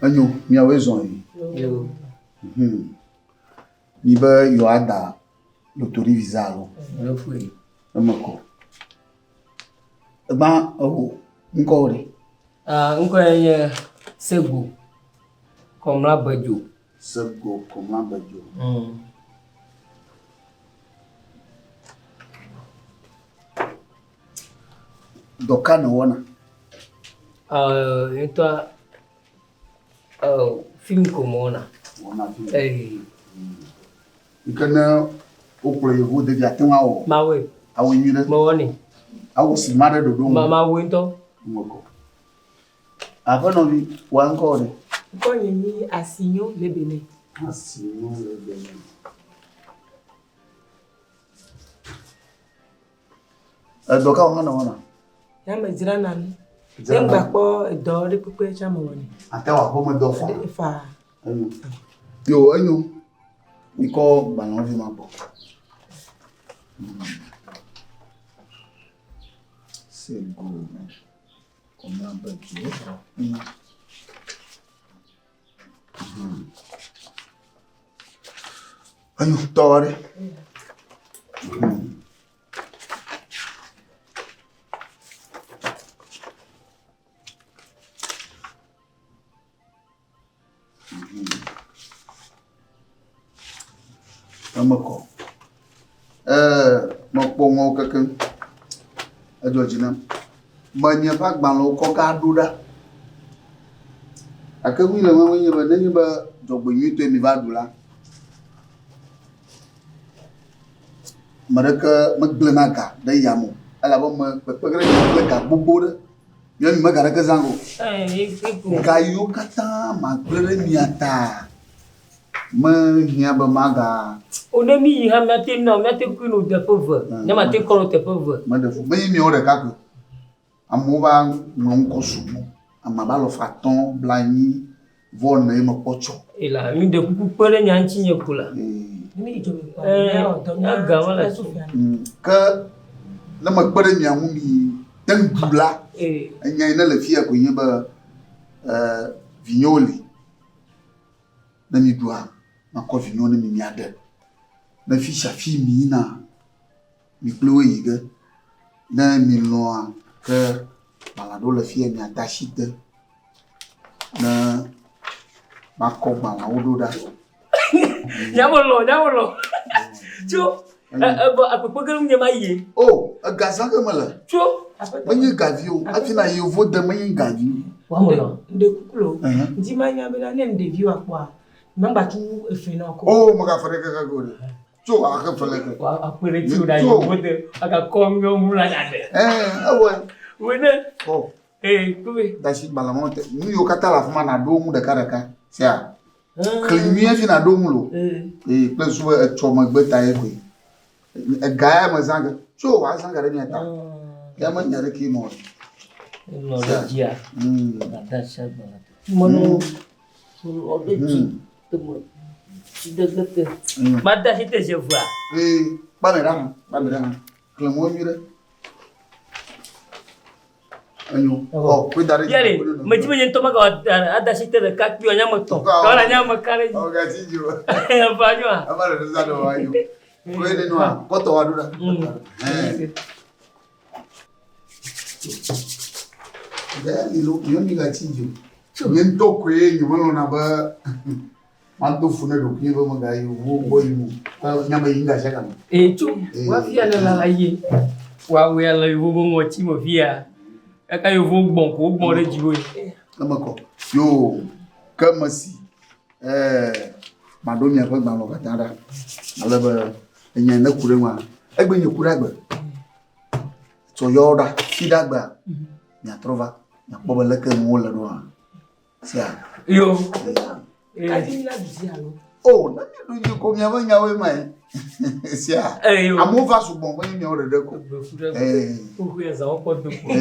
Anyo, mi awezon. Yo. Ni ba yo ada Loto Refusent. Yo fui. Amako. Ba o nko re. Nko ye sego. Comme la bajo. Sego comme la bajo. Doka na wana. Então film como wana. Wana film. Ikana okure yo de dia tan awo. Mawe. Awo nyire. Mawoni. Awo si mare do do. Mama wento. Ngoko. Avono vi wanko re. Ko ni asinyo le bene. Asinyo le bene. Doka wana. Ya me jira nani. Dem gba po do ri pipe cha mo woni. Atewa ko mo do fa. Fa. Yo anyo. Iko balon vi mapo. C'est beau. Comme un baguette. Anyo tore. Amako. Mokpongo kakan. Adojina. Manya pak balo ko ka duda. Akawi la mama nyeba nani ba jogbo nyito ni va dula. Maraka magblanaga da yamu. Ala ba ma pepegre ni ka bubuda. Yoni magara ka zango. Ka yo kata magblere miata. Ma hiaba maga. Onemi ha mate no mate kuno de pauvre. Na mate kono te pauvre. Madefu. Ba mi ore ka ko. Amuba nonko sumu. Amabalo fraton blani VONT na pocho. Ela mi de kuku pere nyanchi nyekula. Ni jo mi pa. Na gawala su. Ka na magbere nyamu mi tangula. Anya ina la fia ko yeba vignoli. Na mi doa na ko vignoli mi miade. Na fi shafi mi na mi ployiga. Na mi loa que balado la fille mi atachite na mako bala ododa nyamolo cho apopogelu nyama ye agazan que mala cho manyi gavio afina yovo de manyi gavio wamolo de kukulo ndi manya bela ne de view akwa namba tu efena ko maga fare ka go cho aka fale ka apere ti da yo de aka komyo mula dade awe wene kubi dashi balamonte ni yo kata la fuma na domu de karaka sia klimie fi na domu lo plus so choma gbeta e ko gaya mazanga cho wa zanga re nyata ya manyare ki mo no dia da shaba mono odeji tumo de mada hite je vois ba merang klemo mire anyo cuidado yale maji menyen to maga ada site de kakio nyama to kala nyama kare gatinjo abanywa abara rezado ayo kwene no koto wadura ilo yoni gatinjo nyento kwenyu mono na ba manto fune do kiba magayo wo boyimu nyama yinga shaka chu wafia la ye wa we la yo bo mo chi mo via aka yo vo gbon re jiwo kamako yo kamasi madomi akwa gba lo katara alaba enya na kure nwa egbe nye kure agba so yoda fidagba nya trova nya bobele ke mo la no sia yo adi la bialo na mi do ko mi abanya we mai sia amuva su bon ban mi ore de ko ku ya za ko do ko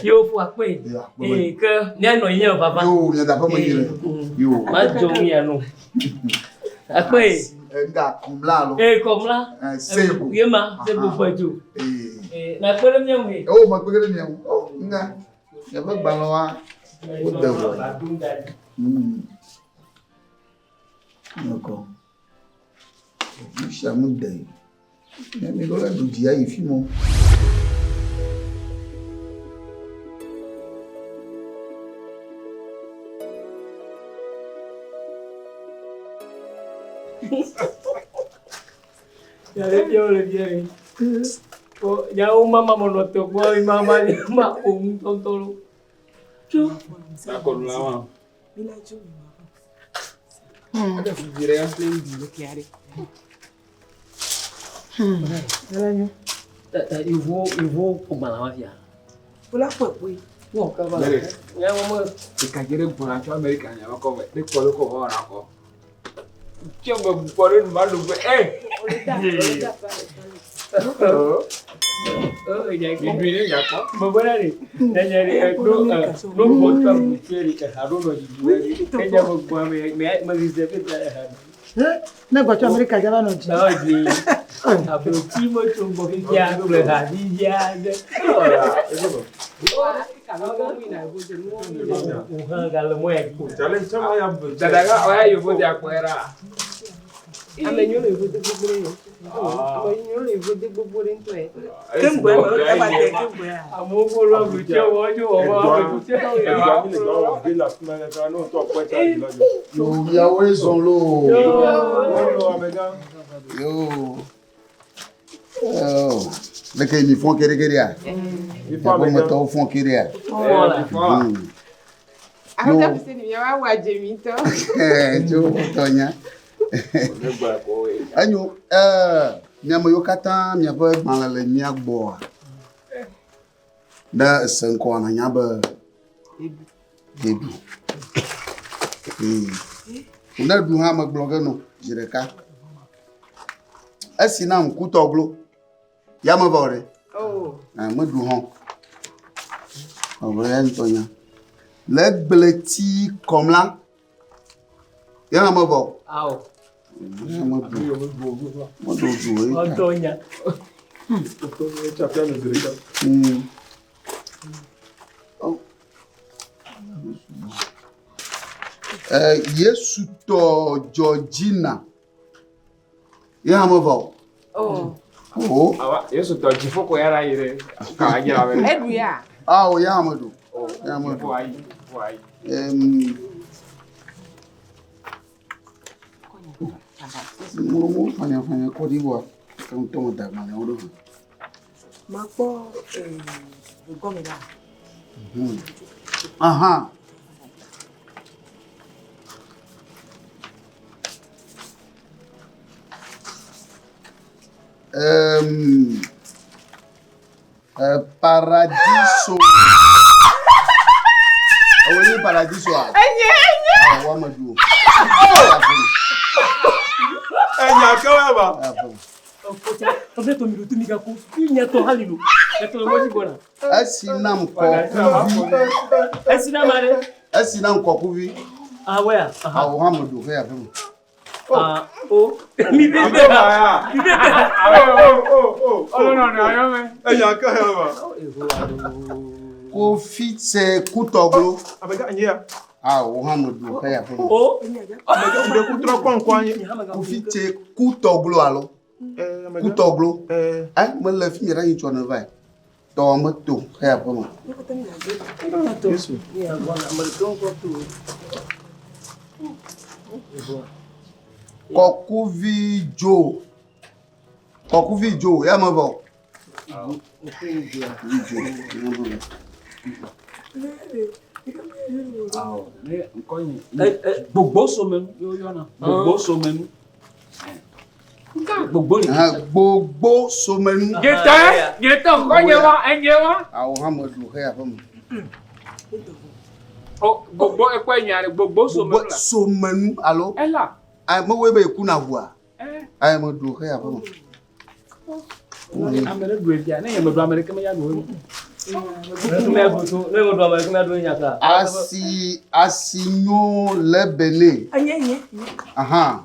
yo fu ape ke ni no yin baba yo ya da pa mo yire yo ma jo mi anu ape nga kumla lo komla sebo yema sebo baju na pere mi ma pere mi nga ya ba gba lo wa D'accord. Je suis à mon deuil. Mais là, je dis, il fait mon. Ya le bien. Oh, ya mama monoto kwa mama ni ma tontolo. Chu. D'accord là. Bila jo. Ada figure en plein de clair. Alanyo. Il faut pour ma vie. Pula pwe. Wo ka ba. Ya mama Ikajere bora cho America nya ko de ko ora ko. Chomba bore malu eh. Ya Ni bine ya ko. Mbona ni? Nanyari no bota mcheri ka haruno jibueri. Kenya kwa me reserve da. Na gwa cho America jaba no ji. No ji. Abo timo tumbo kia kule hadi ya. Kalau mau ya. Challenge sama ya. Dadaga oya yubo dia kwera. Amenyo le vote gbogbo. Amenyo le vote gbogbo nto e. Kemgbe e ba te kemgbe a. Amogo lo guje woju owo guje o ya. Yo, Yahweh son l'eau. Yo. Oh. Mais qu'ils me font kérékéria. Ils font me font kérékéria. Ahora Fousseni ya wa jemito. Jo Tonya. Anyo nyama yo kata nyaba malale miagbo. Da senko na nyaba dedu. Na du ha magblonga no jireka. Asina mkutoglo. Ya mabore. Oh. Mo du hon. Oboya Tonya. Le bleti comme là. Ya mabo. Au. Mo do jouer. Antonia. Yesu to Georgina. Ya mabo. Oh. Oh. Awa Yesu to jifoko yara ire. Ka ajira we. Edu ya. Ah, o ya amado. Oh. Ya amado. Why? Mo fanya Côte d'Ivoire. Quand on t'a mal au dos. Ma po gomela. Aha. Paradiso. Awole paradiso. Enye. Ah, wa madu. Enya kawa ba. Obe to mi tu mi ga ko nya to halilu. To mo ji bona. Asinam ko. Mare. Asinam ko kuvi. Ah where? Ah, wa madu he afem. Ah, oh. Mi be Abe ba ya. Oh. No, ayo me. Enya kawa ba. Ko fit se kutoglo. Abega anya. Ah, wa madu he afem. Oh. Abega ide kutra kwa anya. Ko fit se kutoglo alo. Kutoglo. Mo le fi mi ra yin chona vai. To mo to he afem. Yesu. Ya bona American ko tu. Kokuvi Joe, ya mabo. Gbogbo so mem yo na. Gbogbo so mem. Gbogbo ni. Gbogbo somenu. Geta ko enyewa. Ah, Muhammadu he afem. Oh, gbogbo ekwe nyare gbogbo somenu. Somenu alo. Ela. Ai mo we be kuna hua. Ai mo du he afem. Amere du bia na yemo du America me ya no. Me go to me do America me do nya ka. Asinyo lebele. Anye. Aha.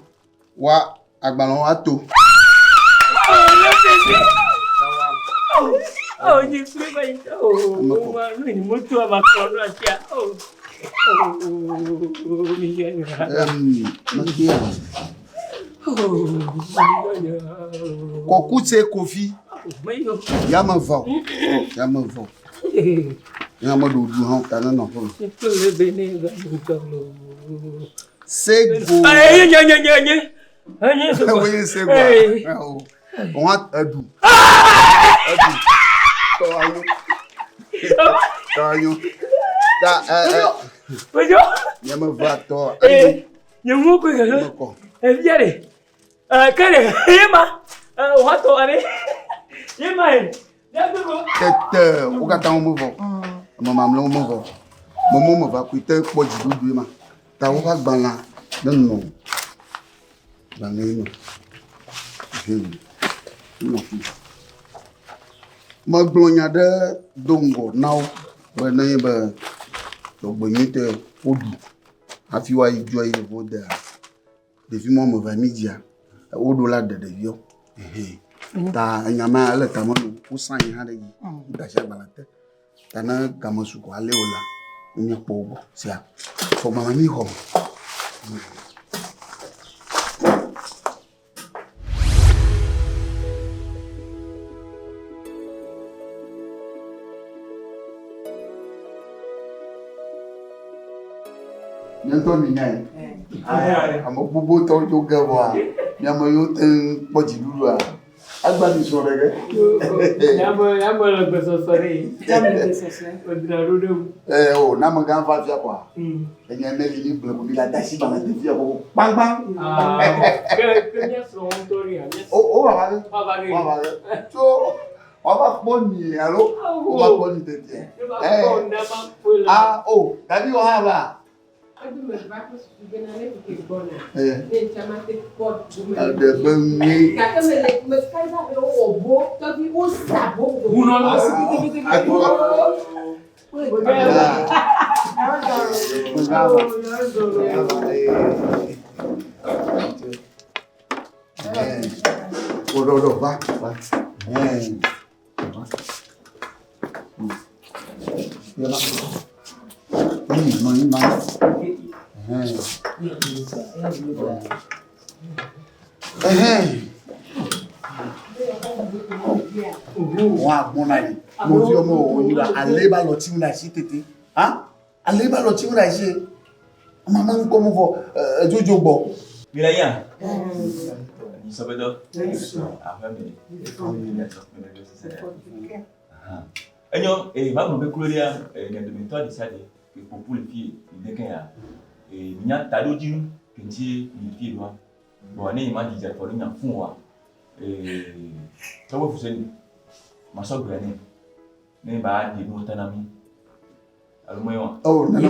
Wa agbalon wa to. Oh, you free by oh, ni moto ama kono atia. Oh. Koku c'est Kofi. Yama va. Yama do han tana no. C'est go. Oui, c'est go. On a adu. Toyo. Yama va to. Yamu ko. Viare. Kare, yema. Wato are. Yema. Tete, o gata mo vo. Mama mlo mo vo. Momo mo va kuite po jidu ma. Ta o ga gban la. Non. Gban ni no. Ma glonya de dongo now. Ba na ba. To bonite odu. Afi wa ijo ile vo da. Devi mo mo va media. Odo la de devio. Ta nyama ala tamanu usan ha de yi. Da sha balate. Ta na gamasu ko ale ola. Nya po sia. Fo mama mi ho. Bientôt minai. Amo bobo to yo gawa. Nyama yo ten poji dulu a. Agba ni so rege. Yamo le beso sore. Odra rodo. O na mo gan fa fia kwa. Enya ne li ble ko bi la dashi ba na te fia ko bang bang. Que nya so ontori. O wa ba. So on va poni allo. On va poni te tie. Oh, dadi o ha ba. Wa bonani mo fi omo oni wa aleba lo ti una si tete aleba lo ti una si mama nko mo fo jojo gbo Milaya ni sabedo afami enyo ba mo be kuloria ngendo mi to di sade ke popul fi de kan ya nya tado jinu kentie ni fi do bo ne ma di ja for nya fun wa Togo Fousseni maso grani ne ba di no tanami alumoyo oh nana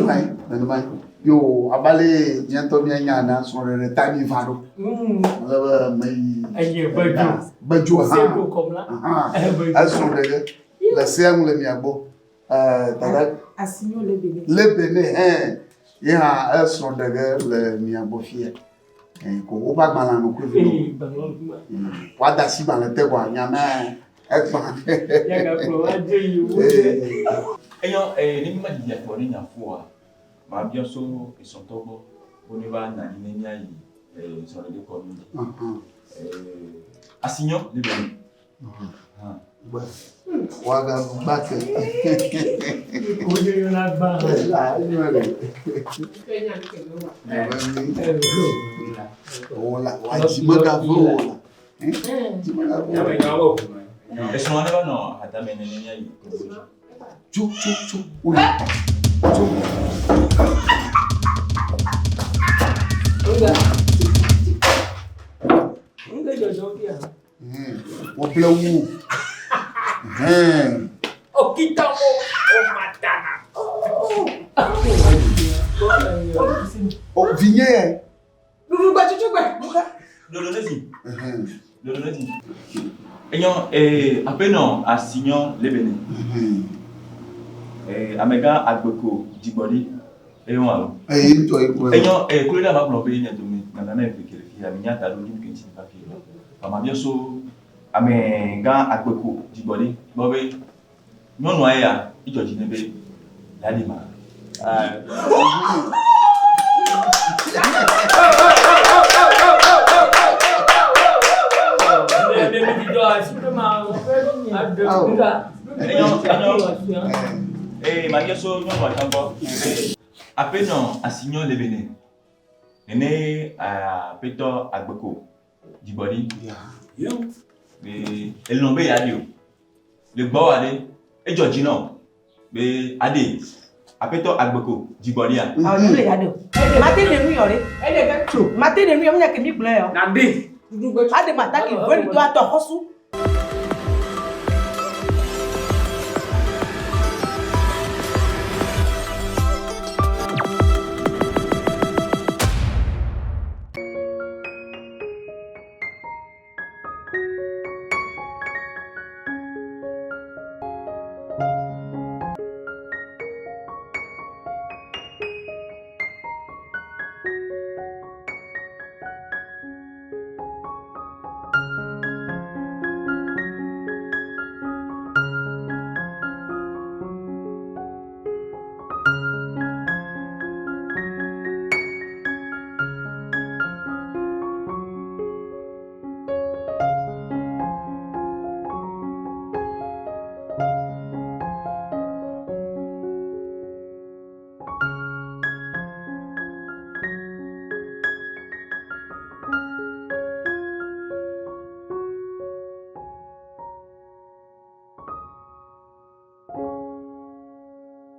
mai yo abale nyanto mi anya na so re tani fado mai Aye bajo c'est beau comme là. Aso de la serre le mi abo tada Asignon le bene ya aso de le mi abo fie ko o ba gba la no ko vi wa da si ba le te kwa nya na e pa Ya ga pro wa je yu. enyo ni ma di ja for nya fu wa ma bien so e son Togo boni ba na ni nya yi so le ko ni asignon le bene waga bate Oje yo la ba. Ola wajimaga vo Ya me cago. eso no va no hata me ni nya yi chu ula chu Unga jojo pia. o plawu Okitamo o matana. o vinye Lulu gba chuchu gba. Lolonezi enyo apeno asignon le bene amega agbeko digboli won nto eko enyo kulida ba blobe nya to mi na na fikiri fi aminya ta lo ni kinti pa fi lo ma bien so amega agbeko digboli bobe nonu aya ijoji nebe ladi ma Maria so no wa tambo. Ape no asignon le bene. Ene a peto agbeko. Jibodi. Yeah. Be el nombe ya dio. Le gbo ade e Georgie no. Be ade apeto agbeko jibodi ya. Ah no le ya dio. Mate le nu yore. E de ga tro. Mate le nu yo nya ke mi gble yo. Na de. Ade mata ke veri to ato hosu.